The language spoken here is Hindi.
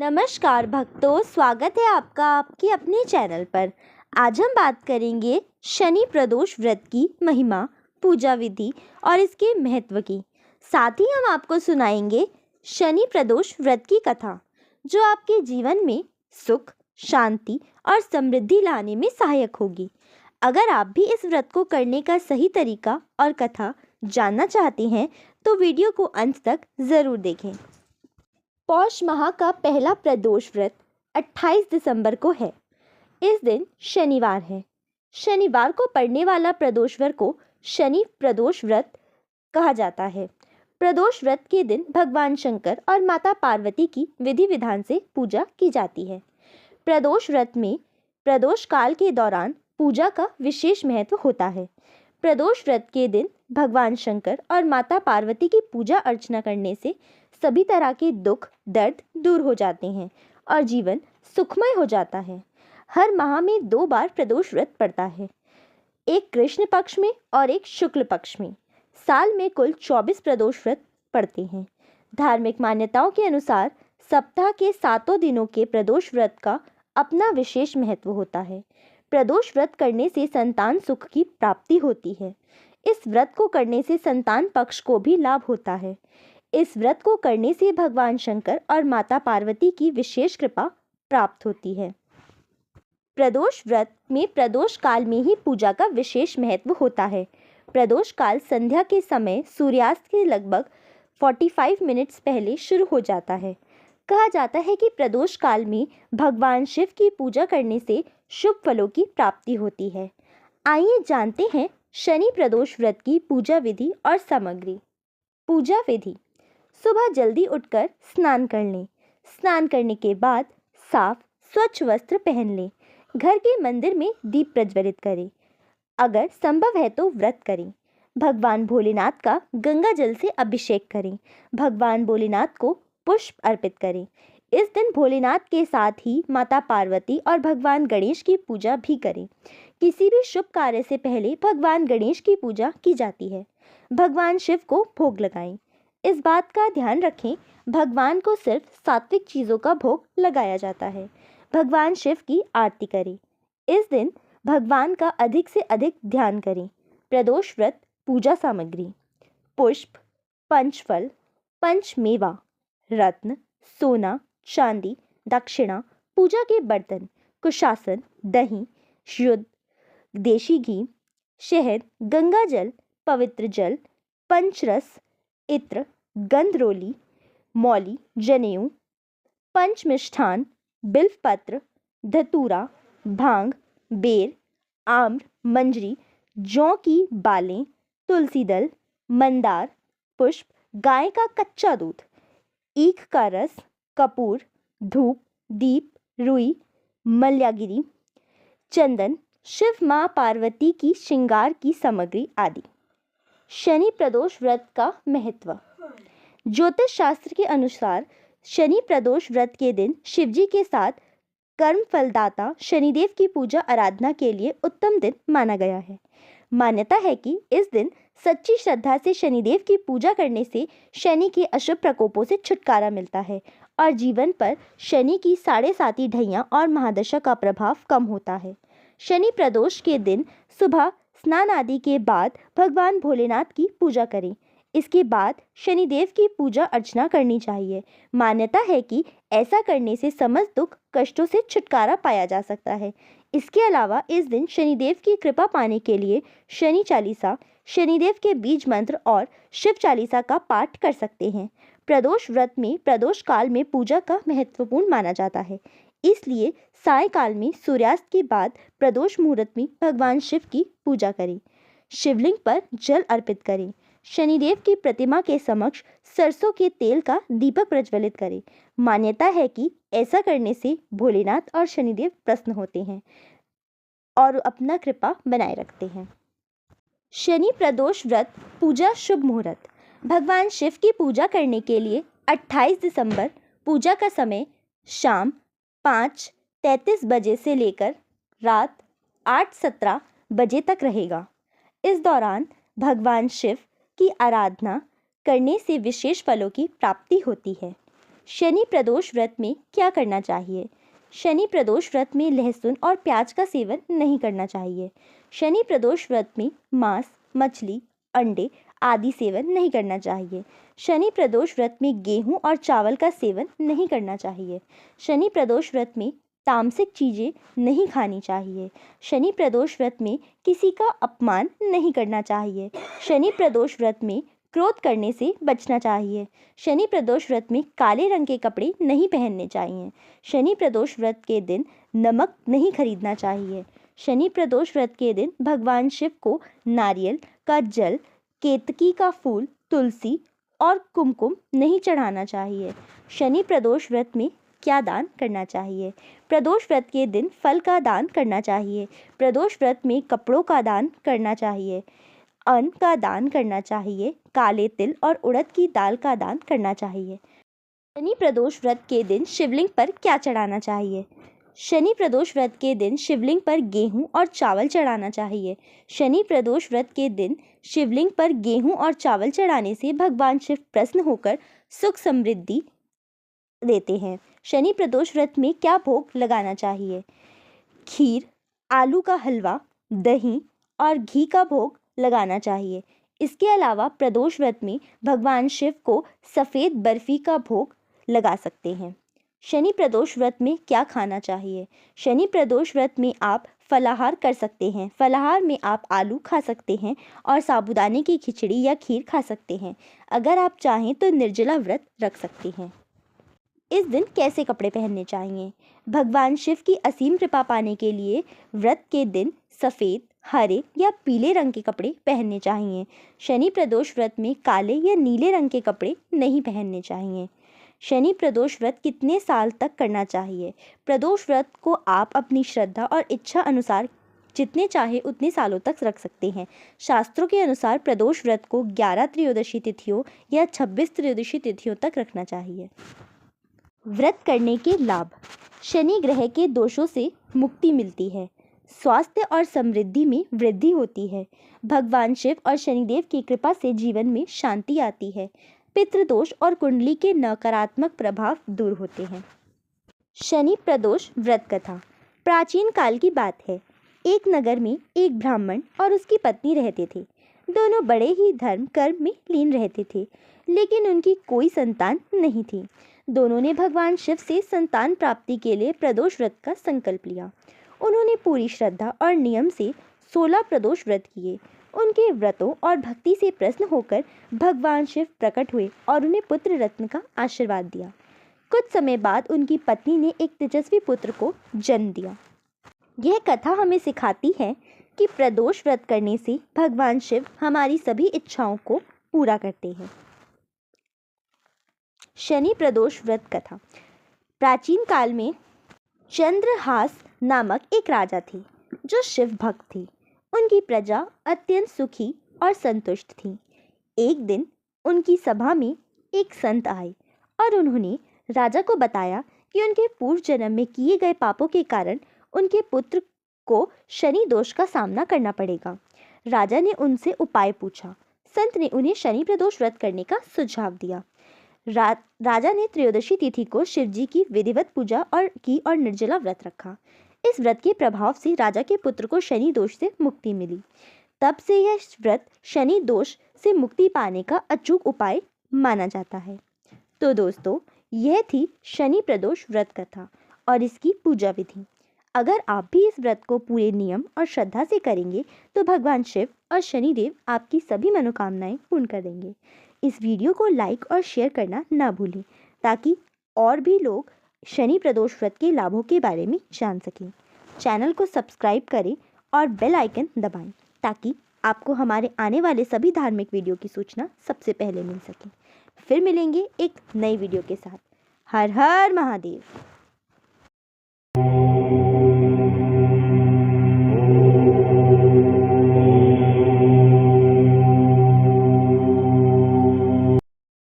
नमस्कार भक्तों, स्वागत है आपका आपके अपने चैनल पर। आज हम बात करेंगे शनि प्रदोष व्रत की महिमा, पूजा विधि और इसके महत्व की। साथ ही हम आपको सुनाएंगे शनि प्रदोष व्रत की कथा, जो आपके जीवन में सुख, शांति और समृद्धि लाने में सहायक होगी। अगर आप भी इस व्रत को करने का सही तरीका और कथा जानना चाहते हैं तो वीडियो को अंत तक ज़रूर देखें। पौष माह का पहला प्रदोष व्रत 28 दिसंबर को है। इस दिन शनिवार है। शनिवार को पड़ने वाला प्रदोष व्रत को शनि प्रदोष व्रत कहा जाता है। प्रदोष व्रत के दिन भगवान शंकर और माता पार्वती की विधि विधान से पूजा की जाती है। प्रदोष व्रत में प्रदोष काल के दौरान पूजा का विशेष महत्व होता है। प्रदोष व्रत के दिन भगवान शंकर और माता पार्वती की पूजा अर्चना करने से सभी तरह के दुख, दर्द दूर हो जाते हैं और जीवन सुखमय हो जाता है। हर माह में 2 बार प्रदोष व्रत पड़ता है, एक कृष्ण पक्ष में और एक शुक्ल पक्ष में। साल में कुल 24 प्रदोष व्रत पड़ते हैं। धार्मिक मान्यताओं के अनुसार सप्ताह के 7 दिनों के प्रदोष व्रत का अपना विशेष महत्व होता है। प्रदोष व्रत करने से संतान सुख की प्राप्ति होती है। इस व्रत को करने से संतान पक्ष को भी लाभ होता है। इस व्रत को करने से भगवान शंकर और माता पार्वती की विशेष कृपा प्राप्त होती है। प्रदोष व्रत में प्रदोष काल में ही पूजा का विशेष महत्व होता है। प्रदोष काल संध्या के समय सूर्यास्त के लगभग 45 मिनट्स पहले शुरू हो जाता है। कहा जाता है कि प्रदोष काल में भगवान शिव की पूजा करने से शुभ फलों की प्राप्ति होती है। आइए जानते हैं शनि प्रदोष व्रत की पूजा विधि और सामग्री। पूजा विधि: सुबह जल्दी उठकर स्नान कर लें। स्नान करने के बाद साफ स्वच्छ वस्त्र पहन लें। घर के मंदिर में दीप प्रज्वलित करें। अगर संभव है तो व्रत करें। भगवान भोलेनाथ का गंगा जल से अभिषेक करें। भगवान भोलेनाथ को पुष्प अर्पित करें। इस दिन भोलेनाथ के साथ ही माता पार्वती और भगवान गणेश की पूजा भी करें। किसी भी शुभ कार्य से पहले भगवान गणेश की पूजा की जाती है। भगवान शिव को भोग लगाएं। इस बात का ध्यान रखें, भगवान को सिर्फ सात्विक चीज़ों का भोग लगाया जाता है। भगवान शिव की आरती करें। इस दिन भगवान का अधिक से अधिक ध्यान करें। प्रदोष व्रत पूजा सामग्री: पुष्प, पंचफल, पंचमेवा, रत्न, सोना, चांदी, दक्षिणा, पूजा के बर्तन, कुशासन, दही, शुद्ध देशी घी, शहद, गंगा जल, पवित्र जल, पंचरस, इत्र, गंधरोली, मौली, जनेऊ, पंचमिष्ठान, बिल्वपत्र, धतूरा, भांग, बेर, आम्र, मंजरी, जौ की बालें, तुलसी दल, मंदार पुष्प, गाय का कच्चा दूध, ईख का रस, कपूर, धूप, दीप, रुई, मल्यागिरी, चंदन, शिव मां पार्वती की श्रृंगार की सामग्री आदि। शनि प्रदोष व्रत का महत्व: ज्योतिष शास्त्र के अनुसार शनि प्रदोष व्रत के दिन शिवजी के साथ कर्म फलदाता शनिदेव की पूजा आराधना के लिए उत्तम दिन माना गया है। मान्यता है कि इस दिन सच्ची श्रद्धा से शनिदेव की पूजा करने से शनि के अशुभ प्रकोपों से छुटकारा मिलता है और जीवन पर शनि की 7.5 ढैया और महादशा का प्रभाव कम होता है। शनि प्रदोष के दिन सुबह स्नान आदि के बाद भगवान भोलेनाथ की पूजा करें। इसके बाद शनिदेव की पूजा अर्चना करनी चाहिए। मान्यता है कि ऐसा करने से समस्त दुख कष्टों से छुटकारा पाया जा सकता है। इसके अलावा इस दिन शनिदेव की कृपा पाने के लिए शनि चालीसा, शनिदेव के बीज मंत्र और शिव चालीसा का पाठ कर सकते हैं। प्रदोष व्रत में प्रदोष काल में पूजा का महत्वपूर्ण माना जाता है, इसलिए सायकाल में सूर्यास्त के बाद प्रदोष मुहूर्त में भगवान शिव की पूजा करें। शिवलिंग पर जल अर्पित करें। शनिदेव की प्रतिमा के समक्ष सरसों के तेल का दीपक प्रज्वलित करें। मान्यता है कि ऐसा करने से भोलेनाथ और शनिदेव प्रसन्न होते हैं और अपना कृपा बनाए रखते हैं। शनि प्रदोष व्रत पूजा शुभ मुहूर्त: भगवान शिव की पूजा करने के लिए 28 दिसंबर पूजा का समय शाम 5:33 बजे से लेकर रात 8:17 बजे तक रहेगा। इस दौरान भगवान शिव की आराधना करने से विशेष फलों की प्राप्ति होती है। शनि प्रदोष व्रत में क्या करना चाहिए? शनि प्रदोष व्रत में लहसुन और प्याज का सेवन नहीं करना चाहिए। शनि प्रदोष व्रत में मांस, मछली, अंडे आदि सेवन नहीं करना चाहिए। शनि प्रदोष व्रत में गेहूं और चावल का सेवन नहीं करना चाहिए। शनि प्रदोष व्रत में तामसिक चीज़ें नहीं खानी चाहिए। शनि प्रदोष व्रत में किसी का अपमान नहीं करना चाहिए। शनि प्रदोष व्रत में क्रोध करने से बचना चाहिए। शनि प्रदोष व्रत में काले रंग के कपड़े नहीं पहनने चाहिए। शनि प्रदोष व्रत के दिन नमक नहीं खरीदना चाहिए। शनि प्रदोष व्रत के दिन भगवान शिव को नारियल का जल, केतकी का फूल, तुलसी और कुमकुम नहीं चढ़ाना चाहिए। शनि प्रदोष व्रत में क्या दान करना चाहिए? प्रदोष व्रत के दिन फल का दान करना चाहिए। प्रदोष व्रत में कपड़ों का दान करना चाहिए। अन्न का दान करना चाहिए। काले तिल और उड़द की दाल का दान करना चाहिए। शनि प्रदोष व्रत के दिन शिवलिंग पर क्या चढ़ाना चाहिए? शनि प्रदोष व्रत के दिन शिवलिंग पर गेहूं और चावल चढ़ाना चाहिए। शनि प्रदोष व्रत के दिन शिवलिंग पर गेहूं और चावल चढ़ाने से भगवान शिव प्रसन्न होकर सुख समृद्धि देते हैं। शनि प्रदोष व्रत में क्या भोग लगाना चाहिए? खीर, आलू का हलवा, दही और घी का भोग लगाना चाहिए। इसके अलावा प्रदोष व्रत में भगवान शिव को सफ़ेद बर्फी का भोग लगा सकते हैं। शनि प्रदोष व्रत में क्या खाना चाहिए? शनि प्रदोष व्रत में आप फलाहार कर सकते हैं। फलाहार में आप आलू खा सकते हैं और साबूदाने की खिचड़ी या खीर खा सकते हैं। अगर आप चाहें तो निर्जला व्रत रख सकते हैं। इस दिन कैसे कपड़े पहनने चाहिए? भगवान शिव की असीम कृपा पाने के लिए व्रत के दिन सफ़ेद, हरे या पीले रंग के कपड़े पहनने चाहिए। शनि प्रदोष व्रत में काले या नीले रंग के कपड़े नहीं पहनने चाहिए। शनि प्रदोष व्रत कितने साल तक करना चाहिए? प्रदोष व्रत को आप अपनी श्रद्धा और इच्छा अनुसार जितने चाहे उतने सालों तक रख सकते हैं। शास्त्रों के अनुसार प्रदोष व्रत को 11 त्रयोदशी तिथियों या 26 त्रयोदशी तिथियों तक रखना चाहिए। व्रत करने के लाभ। शनि ग्रह के दोषों से मुक्ति मिलती है। स्वास्थ्य और समृद्धि में वृद्धि होती है। भगवान शिव और शनिदेव की कृपा से जीवन में शांति आती है। पितृदोष और कुंडली के नकारात्मक प्रभाव दूर होते हैं। शनि प्रदोष व्रत कथा। प्राचीन काल की बात है। एक नगर में एक ब्राह्मण और उसकी पत्नी रहते थे। दोनों बड़े ही धर्म कर्म में लीन रहते थे, लेकिन उनकी कोई संतान नहीं थी। दोनों ने भगवान शिव से संतान प्राप्ति के लिए प्रदोष व्रत का संकल्प लिया। उन्होंने पूरी श्रद्धा और नियम से 16 प्रदोष व्रत किए। उनके व्रतों और भक्ति से प्रसन्न होकर भगवान शिव प्रकट हुए और उन्हें पुत्र रत्न का आशीर्वाद दिया। कुछ समय बाद उनकी पत्नी ने एक तेजस्वी पुत्र को जन्म दिया। यह कथा हमें सिखाती है कि प्रदोष व्रत करने से भगवान शिव हमारी सभी इच्छाओं को पूरा करते हैं। शनि प्रदोष व्रत कथा। प्राचीन काल में चंद्रहास नामक एक राजा थे जो शिव भक्त थे। उनकी प्रजा अत्यंत सुखी और संतुष्ट थी। एक दिन उनकी सभा में एक संत आए और उन्होंने राजा को बताया कि उनके पूर्व जन्म में किए गए पापों के कारण उनके पुत्र को शनि दोष का सामना करना पड़ेगा। राजा ने उनसे उपाय पूछा। संत ने उन्हें शनि प्रदोष व्रत करने का सुझाव दिया। राजा ने त्रयोदशी तिथि को शिवजी की विधिवत पूजा और निर्जला व्रत रखा। इस व्रत के प्रभाव से राजा के पुत्र को शनि दोष से मुक्ति मिली। तब से यह व्रत शनि दोष से मुक्ति पाने का अचूक उपाय माना जाता है। तो दोस्तों, यह थी शनि प्रदोष व्रत कथा और इसकी पूजा विधि। अगर आप भी इस व्रत को पूरे नियम और श्रद्धा से करेंगे तो भगवान शिव और शनिदेव आपकी सभी मनोकामनाएं पूर्ण करेंगे। इस वीडियो को लाइक और शेयर करना ना भूलें ताकि और भी लोग शनि प्रदोष व्रत के लाभों के बारे में जान सकें। चैनल को सब्सक्राइब करें और बेल आइकन दबाएं ताकि आपको हमारे आने वाले सभी धार्मिक वीडियो की सूचना सबसे पहले मिल सके। फिर मिलेंगे एक नई वीडियो के साथ। हर हर महादेव।